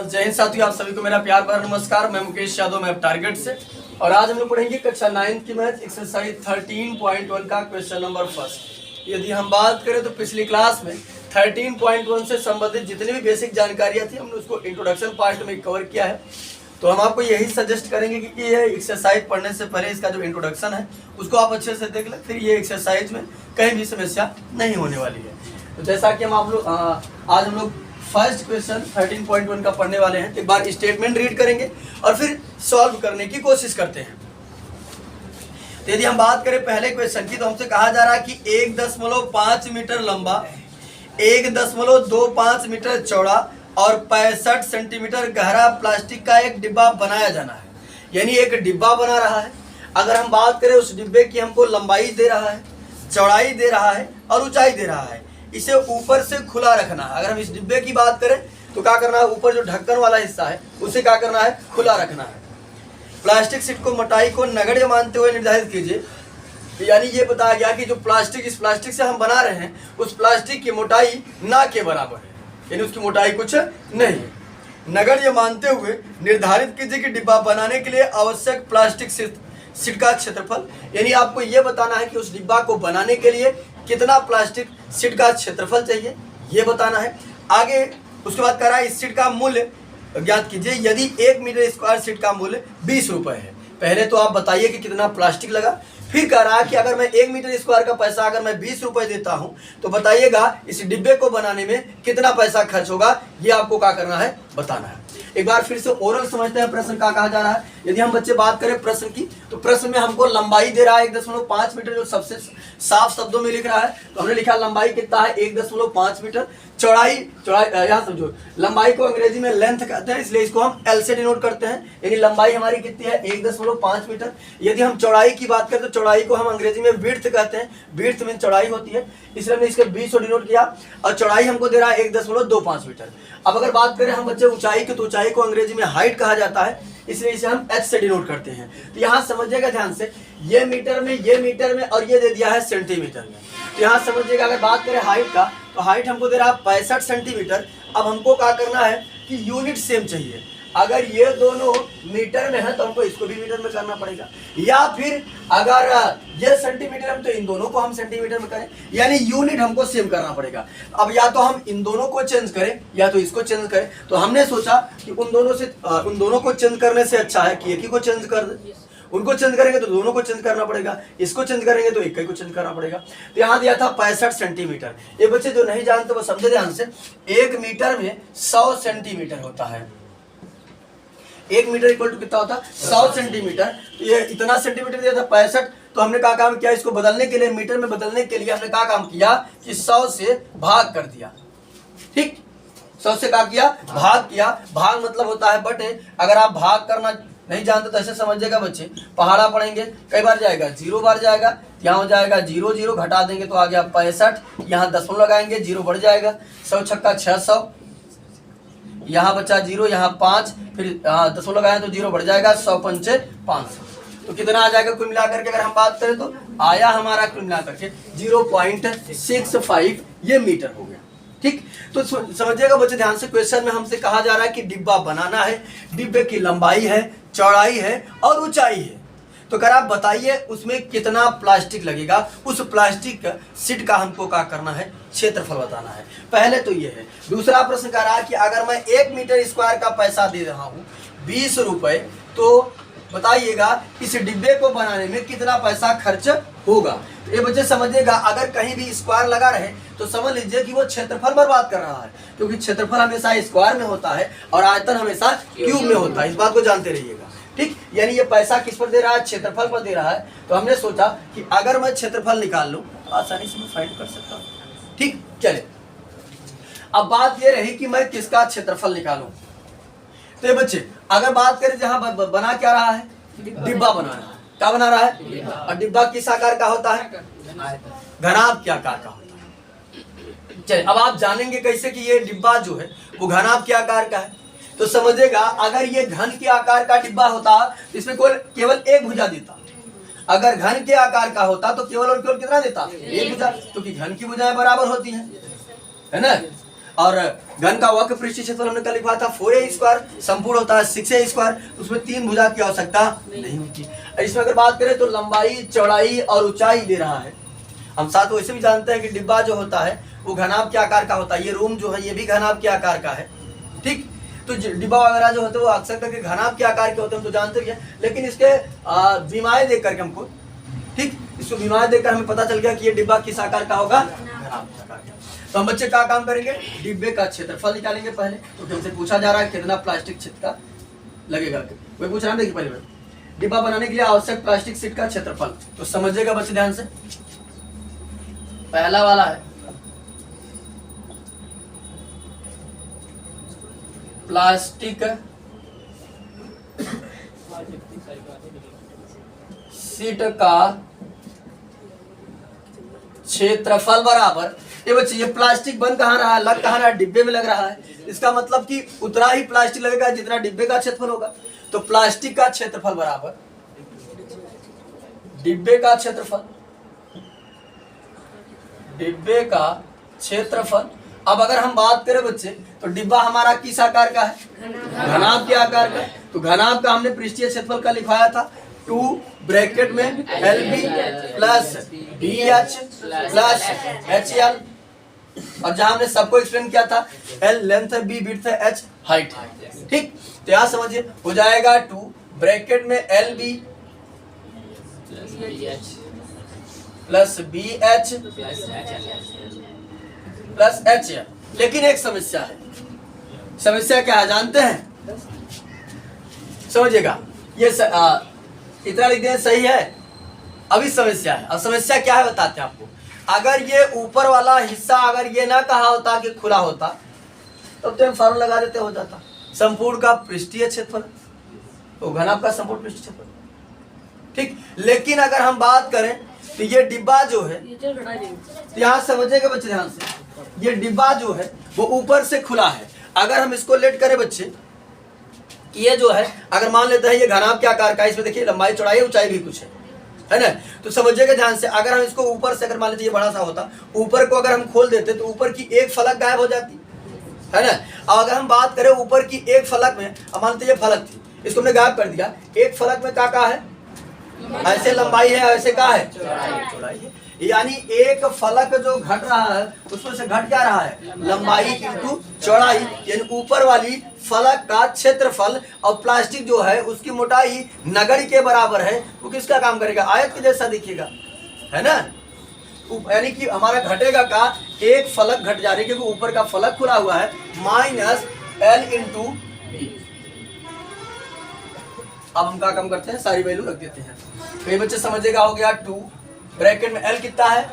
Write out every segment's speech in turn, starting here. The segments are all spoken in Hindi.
और जय हिंद साथियों, आप सभी को मेरा प्यार भरा नमस्कार। मैं मुकेश यादव, मैं टारगेट से। और आज हम लोग पढ़ेंगे कक्षा 9 की मैथ एक्सरसाइज 13.1 का क्वेश्चन नंबर फर्स्ट। यदि हम बात करें तो पिछली क्लास में 13.1 से संबंधित जितनी भी बेसिक जानकारियां थी हमने उसको इंट्रोडक्शन पार्ट में कवर किया है। तो हम आपको यही सजेस्ट करेंगे कि ये एक्सरसाइज पढ़ने से पहले इसका जो इंट्रोडक्शन है उसको आप अच्छे से देख लें, फिर ये एक्सरसाइज में कहीं भी समस्या नहीं होने वाली है। तो जैसा कि आज हम लोग फर्स्ट क्वेश्चन 13.1 का पढ़ने वाले हैं। एक बार स्टेटमेंट रीड करेंगे और फिर सॉल्व करने की कोशिश करते हैं। तो यदि हम बात करें पहले क्वेश्चन की, तो हमसे कहा जा रहा है कि 1.5 मीटर लंबा, 1.25 मीटर चौड़ा और 65 सेंटीमीटर गहरा प्लास्टिक का एक डिब्बा बनाया जाना है। यानी एक डिब्बा बना रहा है। अगर हम बात करें उस डिब्बे की, हमको लंबाई दे रहा है, चौड़ाई दे रहा है और ऊंचाई दे रहा है। इसे ऊपर से खुला रखना है। अगर हम इस डिब्बे की बात करें तो क्या करना है, ऊपर जो ढक्कन वाला हिस्सा है उसे क्या करना है, खुला रखना है। प्लास्टिक शीट को मोटाई को नगण्य मानते हुए निर्धारित कीजिए। यानी ये बताया गया कि जो प्लास्टिक, इस प्लास्टिक से हम बना रहे हैं उस प्लास्टिक की मोटाई ना के बराबर है, यानी उसकी मोटाई कुछ नहीं है। नगण्य मानते हुए निर्धारित कीजिए कि डिब्बा बनाने के लिए आवश्यक प्लास्टिक शीट का क्षेत्रफल। यानी आपको ये बताना है कि उस डिब्बा को बनाने के लिए कितना प्लास्टिक शीट का क्षेत्रफल चाहिए, ये बताना है। आगे उसके बाद कह रहा है इस शीट का मूल्य ज्ञात कीजिए। यदि 1 मीटर स्क्वायर शीट का मूल्य 20 रुपए है, पहले तो आप बताइए कि कितना प्लास्टिक लगा। फिर कह रहा है कि अगर मैं 1 मीटर स्क्वायर का पैसा अगर मैं 20 रुपए देता हूं तो बताइएगा इस डिब्बे को बनाने में कितना पैसा खर्च होगा, ये आपको क्या करना है, बताना है। एक बार फिर से ओरल समझते हैं प्रश्न का कहा जा रहा है। यदि हम बच्चे बात करें प्रश्न की, तो प्रश्न में हमको लंबाई दे रहा है 1.5 मीटर, जो सबसे साफ शब्दों में लिख रहा है। तो हमने लिखा लंबाई कितना है 1.5 मीटर। चौड़ाई यहाँ समझो, लंबाई को अंग्रेजी में लेंथ कहते हैं, इसलिए इसको हम एल से डिनोट करते हैं। यानी लंबाई हमारी कितनी है 1.5 मीटर। यदि हम चौड़ाई की बात करें तो चौड़ाई को हम अंग्रेजी में विड्थ कहते हैं। विड्थ में चौड़ाई होती है, इसलिए हमने इसके 20 को डिनोट किया। और चौड़ाई हमको दे रहा है 1.25 मीटर। अब अगर बात करें हम बच्चे ऊंचाई की, तो ऊंचाई को अंग्रेजी में हाइट कहा जाता है, इसलिए इसे हम एच से डिनोट करते हैं। तो यहाँ समझिएगा ध्यान से, ये मीटर में और ये दे दिया है सेंटीमीटर में। तो यहाँ समझिएगा अगर बात करें हाइट का, तो हाइट हमको दे रहा है 65 सेंटीमीटर। अब हमको क्या करना है कि यूनिट सेम चाहिए। अगर ये दोनों मीटर में है तो हमको इसको भी मीटर में करना पड़ेगा, या फिर अगर ये सेंटीमीटर में तो इन दोनों को हम सेंटीमीटर में करें, यानी यूनिट हमको सेम करना पड़ेगा। अब या तो हम इन दोनों को चेंज करें या तो इसको चेंज करें। तो हमने सोचा कि उन दोनों को चेंज करने से अच्छा है कि एक ही को चेंज कर दे। उनको चेंज करेंगे तो दोनों को चेंज करना पड़ेगा, इसको चेंज करेंगे तो एक को चेंज करना पड़ेगा। तो यहाँ दिया था 65 सेंटीमीटर। ये बच्चे जो नहीं जानते वो समझे ध्यान से, 1 मीटर में 100 सेंटीमीटर होता है। 1 मीटर इक्वल टू कितना होता है 100 सेंटीमीटर। तो ये इतना सेंटीमीटर दिया था 65। तो हमने क्या काम किया, इसको बदलने के लिए, मीटर में बदलने के लिए हमने क्या काम किया कि 100 से भाग कर दिया। ठीक, 100 से क्या किया, भाग किया। भाग मतलब होता है बटे। अगर आप भाग करना नहीं जानते तो ऐसे समझिएगा बच्चे, पहाड़ा पढ़ेंगे, कई बार जाएगा 0 बार जाएगा, यहाँ हो जाएगा 0 0, घटा देंगे तो आ गया 65। यहाँ 10 लगाएंगे 0 बढ़ जाएगा, 100 छक्का 600, यहाँ बचा 0, यहाँ 5, फिर 10 लगाए तो 0 बढ़ जाएगा, 100 पंचे 500। तो कितना आ जाएगा कुल मिलाकर के अगर हम बात करें तो आया हमारा कुल मिलाकर के 0.65 ये मीटर हो गया। ठीक, तो समझिएगा बच्चे ध्यान से, क्वेश्चन में हमसे कहा जा रहा है कि डिब्बा बनाना है, डिब्बे की लंबाई है, चौड़ाई है और ऊंचाई है। तो अगर आप बताइए उसमें कितना प्लास्टिक लगेगा, उस प्लास्टिक शीट का हमको क्या करना है, क्षेत्रफल बताना है। पहले तो ये है। दूसरा प्रश्न कह रहा है कि अगर मैं 1 मीटर स्क्वायर का पैसा दे रहा हूँ 20 रुपए, तो बताइएगा इस डिब्बे को बनाने में कितना पैसा खर्च होगा। तो ये बच्चे समझिएगा, अगर कहीं भी स्क्वायर लगा रहे तो समझ लीजिए कि वो क्षेत्रफल बर्बाद कर रहा है, क्योंकि क्षेत्रफल हमेशा स्क्वायर में होता है और आयतन हमेशा क्यूब में होता है। इस बात को जानते रहिएगा। ठीक, यानी ये पैसा किस पर दे रहा है, क्षेत्रफल पर दे रहा है। तो हमने सोचा कि अगर मैं क्षेत्रफल निकाल लूं तो आसानी से मैं फाइंड कर सकता हूं। ठीक, चले अब बात ये रही कि मैं किसका क्षेत्रफल निकालूं। तो ये बच्चे अगर बात करें जहां बना क्या रहा है, डिब्बा बना रहा है। क्या बना रहा है, और डिब्बा किस आकार का होता है, घनाभ के आकार का होता है। चलिए अब आप जानेंगे कैसे कि ये डिब्बा जो है वो घनाभ के आकार का है। तो समझेगा अगर ये घन के आकार का डिब्बा होता तो इसमें केवल एक भुजा देता। अगर घन के आकार का होता तो केवल और केवल कितना देता, एक भुजा, क्योंकि घन की भुजाएं बराबर होती हैं, है ना। और घन का वक्र पृष्ठीय क्षेत्रफल हमने कल लिखा था 4a², संपूर्ण होता है 6a², उसमें 3 भुजा की आवश्यकता नहीं होती। इसमें अगर बात करें तो लंबाई, चौड़ाई और ऊंचाई दे रहा है। हम साथ वैसे भी जानते हैं कि डिब्बा जो होता है वो घनाभ के आकार का होता है, ये रूम जो है ये भी घनाभ के आकार का है, ठीक। तो डिब्बा वगैरह जो होते हैं वो अक्सर करके घनाभ के आकार के होते हैं, हम तो जानते ही हैं, लेकिन इसके विमाएं देख करके हमको, ठीक, इसको विमाएं देखकर हमें पता चल गया कि ये डिब्बा किस आकार का होगा, घनाभ के आकार का। तो हम बच्चे क्या काम करेंगे, डिब्बे का क्षेत्रफल निकालेंगे पहले। तो हमसे पूछा जा रहा है कितना प्लास्टिक क्षेत्र का लगेगा, कोई पूछ रहा है, देखिए पहले डिब्बा बनाने के लिए आवश्यक प्लास्टिक शीट का क्षेत्रफल। तो समझिएगा बच्चे ध्यान से, पहला वाला है प्लास्टिक शीट का क्षेत्रफल बराबर, ये बच्चे ये प्लास्टिक बन कहाँ रहा है, लग कहाँ रहा है, डिब्बे में लग रहा है। इसका मतलब कि उतना ही प्लास्टिक लगेगा जितना डिब्बे का क्षेत्रफल होगा। तो प्लास्टिक का क्षेत्रफल बराबर डिब्बे का क्षेत्रफल, डिब्बे का क्षेत्रफल। अब अगर हम बात करें बच्चे तो डिब्बा हमारा किस आकार का है, घनाभ के आकार का। तो घनाभ का हमने पृष्ठीय क्षेत्रफल का लिखवाया था 2 ब्रैकेट में LB plus BH plus HL, और जहां हमने सबको एक्सप्लेन किया था L लेंथ है, B विड्थ है, H हाइट है, ठीक। तो यहां समझिए हो जाएगा 2 ब्रैकेट में LB plus BH plus HL। लेकिन एक समस्या है, समस्या क्या है जानते हैं, समझिएगा, ये इतना लिख दें सही है। अभी समस्या है, अब समस्या क्या है बताते हैं आपको। अगर ये ऊपर वाला हिस्सा अगर ये ना कहा होता कि खुला होता तब तो हम फार्मूला लगा देते, हो जाता संपूर्ण का पृष्ठीय क्षेत्रफल, तो घनाभ का संपूर्ण पृष्ठीय क्षेत्रफल, ठीक। लेकिन अगर हम बात करें तो ये डिब्बा जो है, तो यहाँ समझिएगा बच्चे ध्यान से, ये डिब्बा जो है वो ऊपर से खुला है। अगर हम इसको लेट करें बच्चे, ये जो है अगर मान लेते हैं ये घनाभ के आकार का, इसमें देखिए लंबाई, चौड़ाई, ऊंचाई भी कुछ है ना। तो समझिएगा ध्यान से, अगर हम इसको ऊपर से, अगर मान लेते ये बड़ा सा होता, ऊपर को अगर हम खोल देते तो ऊपर की एक फलक गायब हो जाती है ना। और अगर हम बात करें ऊपर की एक फलक में, अब मान लेते ये फलक थी, इसको हमने गायब कर दिया, एक फलक में क्या है, ऐसे लंबाई है, ऐसे क्या है, चौड़ाई है। यानी एक फलक जो घट रहा है उसमें से घट क्या रहा है, लंबाई इंटू चौड़ाई, यानी ऊपर वाली फलक का क्षेत्रफल। और प्लास्टिक जो है उसकी मोटाई नगड़ी के बराबर है, वो किसका काम करेगा, आयत के जैसा दिखेगा, है ना। यानी कि हमारा घटेगा का एक फलक घट जा रही है क्योंकि ऊपर का फलक खुला हुआ है, माइनस L इंटू B। अब हम क्या काम करते हैं, सारी वैल्यू रख देते हैं। तो ये बच्चे समझेगा, हो गया 2 ब्रैकेट में L कितना है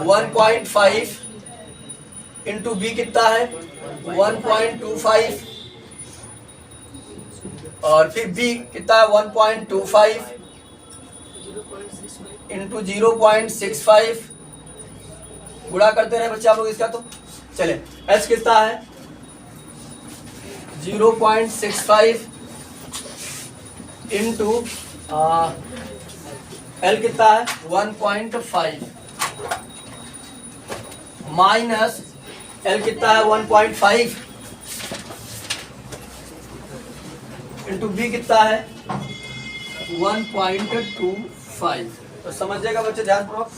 1.5 इंटू B कितना है 1.25, और फिर B कितना है 1.25 इंटू 0.65, गुणा करते रहे बच्चे आप लोग इसका। तो चले H कितना है 0.65 इंटू L कितना है 1.5 माइनस L कितना है 1.5 इंटू B कितना है 1.25। तो समझिएगा बच्चे ध्यानपूर्वक,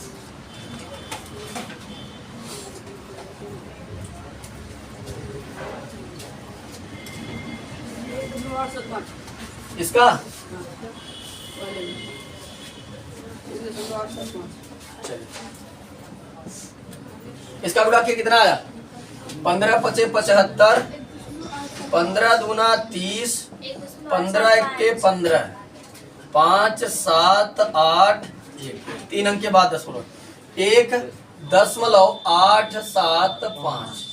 इसका इसका गुणा कितना आया 15 5 75, 15 दूना 30, 15 1 15, 5 7 8 1, 3 अंक के बाद 1.875।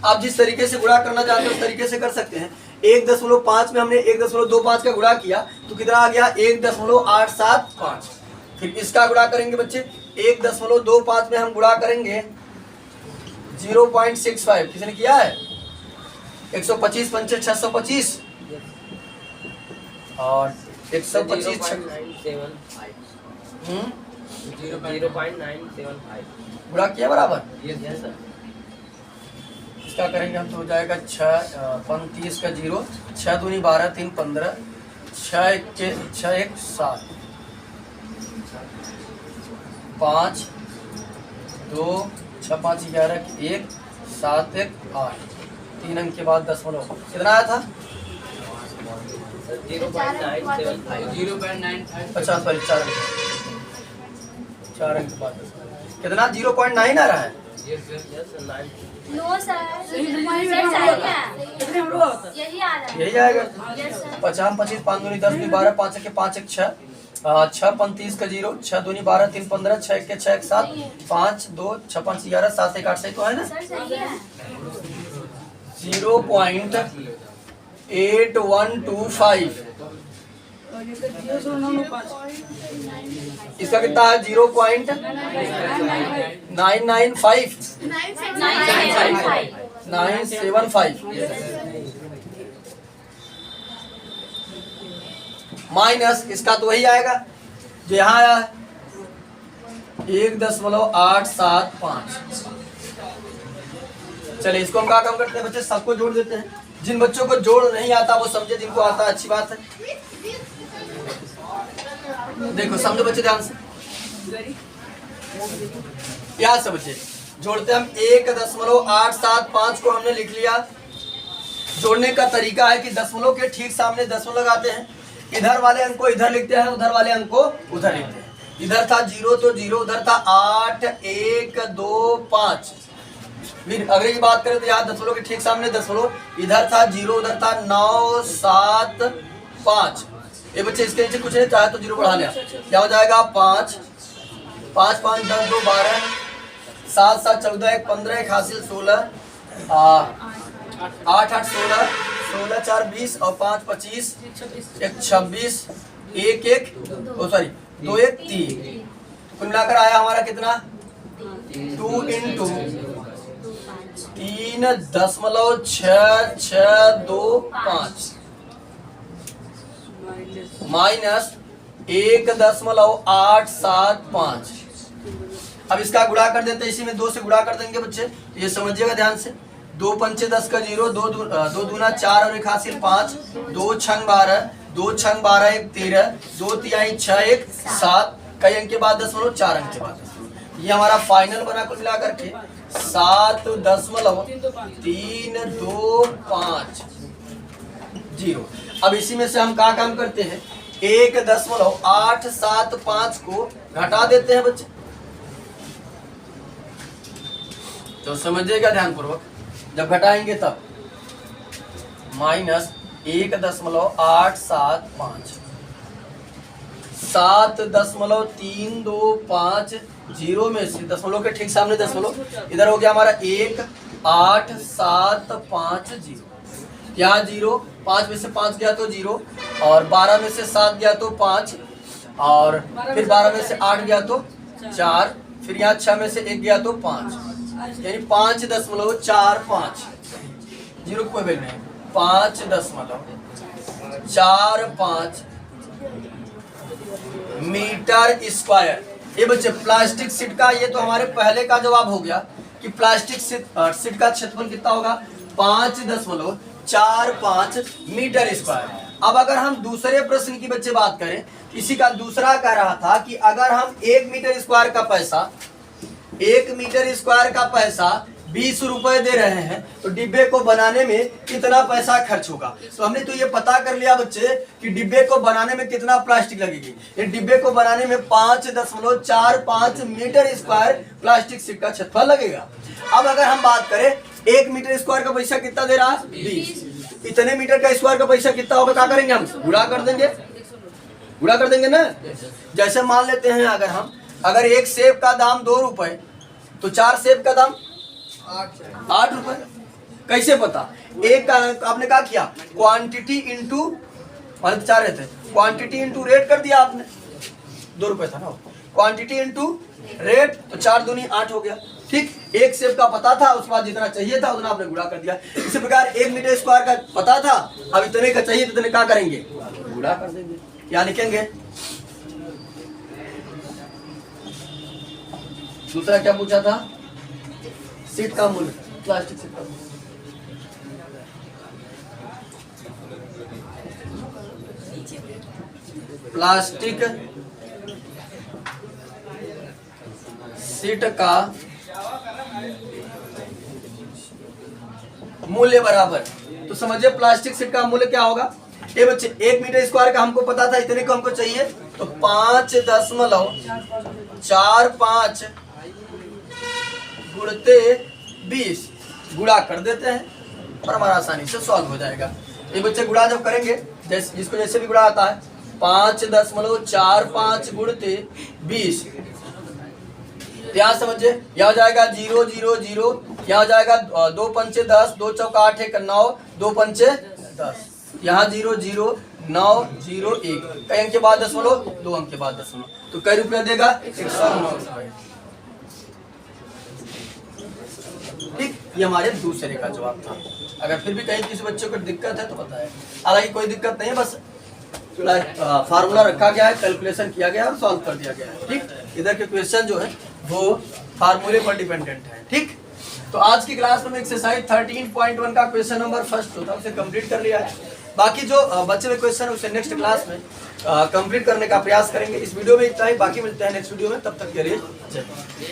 आप जिस तरीके से गुणा करना चाहते हैं उस तरीके से कर सकते हैं। 1.5 में हमने 1.25 का गुणा किया तो कितना आ गया 1.875। फिर इसका गुणा करेंगे बच्चे 1.25 में हम गुणा करेंगे 0.65। किसने किया है 125 पंचे 625 और 125 गुणा किया बराबर। इसका करेंगे हम तो हो जाएगा 6 35 का 0, 6 दूनी 12 3 15, 6 1 7, 5 2 6 5 11 1 7 1 8, 3 अंक के बाद दशमलव कितना आया था 0.975 अच्छा सॉरी 4 अंक के बाद कितना 0.9 आ रहा है। नो सर यही आ रहा है। यही आएगा यस सर 50 25 5 दूनी 10 12 5 1 5 1 6, 6 35 का 0, 6 दूनी 12 3 15, 6 1 6 1 7, 5 2 6 5 11 7 1 8 सही तो है ना। सर सही है 0.8125 इसका कितना है 0.995 975 माइनस इसका तो वही आएगा जो यहाँ आया है 1.875। चलिए इसको हम क्या काम करते हैं बच्चे, सबको जोड़ देते हैं। जिन बच्चों को जोड़ नहीं आता वो समझे, जिनको आता है अच्छी बात है। देखो समझो बच्चे ध्यान से, यहाँ से बच्चे जोड़ते हम 1.875 को हमने लिख लिया। जोड़ने का तरीका है कि दशमलव के ठीक सामने दशमलव लगाते हैं, इधर वाले अंक को इधर लिखते हैं, उधर वाले अंक को उधर लिखते हैं। इधर था 0 तो 0, उधर था 8 1 2 5। फिर अगर की बात करें तो यहाँ दशमलव के ठीक सामने दशमलव, इधर था 0, उधर था 9 7 5। ये बच्चे इसके नीचे कुछ नहीं, चाहे तो 0 बढ़ा लिया, क्या हो जाएगा 5 5 5 10 2 12, 7 7 14 1 15 1 हासिल 16, 8 8 16 16 4 20 और 5 25 1 26 1 1 सॉरी 2 1 3। कुल मिलाकर आया हमारा कितना 2 into 3.662 माइनस 1.875। अब इसका गुणा कर देते हैं, इसी में 2 से गुणा कर देंगे बच्चे, ये समझिएगा ध्यान से। 2 पंचे 10 का 0, 2 दूना 4 और 1 हासिल 5, 2 छंग 12, 2 छंग 12 1 13, 2 तिहाई 6 1 7, कई अंक के बाद दशमलव 4 अंक के बाद दशमलव। ये हमारा फाइनल बना कुल मिला करके 7.3250। अब इसी में से हम क्या काम करते हैं, 1.875 को घटा देते हैं बच्चे। तो समझिएगा ध्यान पूर्वक, जब घटाएंगे तब माइनस 1.875 7.325 0 में से दशमलव के ठीक सामने दशमलव, इधर हो गया हमारा 1.8750। यहाँ 0, 5 में से 5 गया तो 0, और 12 में से 7 गया तो 5, और फिर 12 में से 8 गया तो 4, फिर यहाँ 6 में से 1 गया तो 5, यानी 5.45 0 कोई वैल्यू नहीं, 5.45 मीटर स्क्वायर। ये बच्चे प्लास्टिक शीट का, ये तो हमारे पहले का जवाब हो गया कि प्लास्टिक शीट का क्षेत्रफल कितना होगा 5.45 मीटर स्क्वायर। अब अगर हम दूसरे प्रश्न की बच्चे बात करें, इसी का दूसरा कह रहा था कि अगर हम 1 मीटर स्क्वायर का पैसा 20 रुपए दे रहे हैं तो डिब्बे को बनाने में कितना पैसा खर्च होगा। तो हमने तो ये पता कर लिया बच्चे कि डिब्बे को बनाने में कितना प्लास्टिक लगेगी। ये डिब्बे को बनाने में 5.45 मीटर स्क्वायर प्लास्टिक शीट का क्षेत्रफल लगेगा। अब अगर हम बात करें 1 मीटर स्क्वायर का पैसा कितना दे रहा है 20, इतने मीटर का स्क्वायर का पैसा कितना होगा, क्या करेंगे हम गुणा कर देंगे ना। जैसे मान लेते हैं अगर एक सेब का दाम 2 रुपए तो 4 सेब का दाम 8 रुपए। कैसे पता, एक का आपने क्या किया क्वांटिटी इंटू 4 रहते, क्वांटिटी इंटू रेट कर दिया आपने, 2 रुपए था ना, क्वांटिटी इंटू रेट तो 4 दूनी 8 हो गया। ठीक, एक सेब का पता था, उसके बाद जितना चाहिए था उतना आपने गुणा कर दिया। इसी प्रकार 1 मीटर स्क्वायर का पता था, अब इतने का चाहिए तो इतने क्या करेंगे गुणा कर देंगे। क्या लिखेंगे, दूसरा क्या पूछा था, शीट का मूल्य, प्लास्टिक शीट का मूल्य। प्लास्टिक शीट का मूल्य बराबर। तो समझिए प्लास्टिक शीट का मूल्य क्या होगा। ये बच्चे 1 मीटर स्क्वायर का हमको पता था, इतने को हमको चाहिए, तो 5.45 गुणते 20 गुणा कर देते हैं और हमारा आसानी से सॉल्व हो जाएगा। ये बच्चे गुणा जब करेंगे, जैसे जिसको जैसे भी गुणा आता है, 5.45 गुणते 20, यहाँ समझिए, यहाँ हो जाएगा 0 0 0, यहाँ हो जाएगा 2 पंचे 10, 2 चौका 8 1 9, 2 पंचे 10, यहाँ 0 0 9 0 1, कई अंक के बाद दशमलव, 2 अंक के बाद दशमलव, तो कई रुपया देगा 109 रुपए। ठीक, ये हमारे दूसरे का जवाब था। अगर फिर भी कहीं किसी बच्चे को दिक्कत है तो बताएं, हालांकि कोई दिक्कत नहीं है, बस फार्मूला रखा गया है, कैलकुलेशन किया गया है और सॉल्व कर दिया गया है। ठीक, इधर के क्वेश्चन जो है वो फार्मूले पर डिपेंडेंट है। ठीक, तो आज की क्लास में एक्सरसाइज 13.1 का क्वेश्चन नंबर फर्स्ट होता है उसे कंप्लीट कर लिया है। बाकी जो बचे हुए क्वेश्चन है उसे नेक्स्ट क्लास में कंप्लीट करने का प्रयास करेंगे। इस वीडियो में इतना ही, बाकी मिलते हैं नेक्स्ट वीडियो में, तब तक के लिए जय हिंद।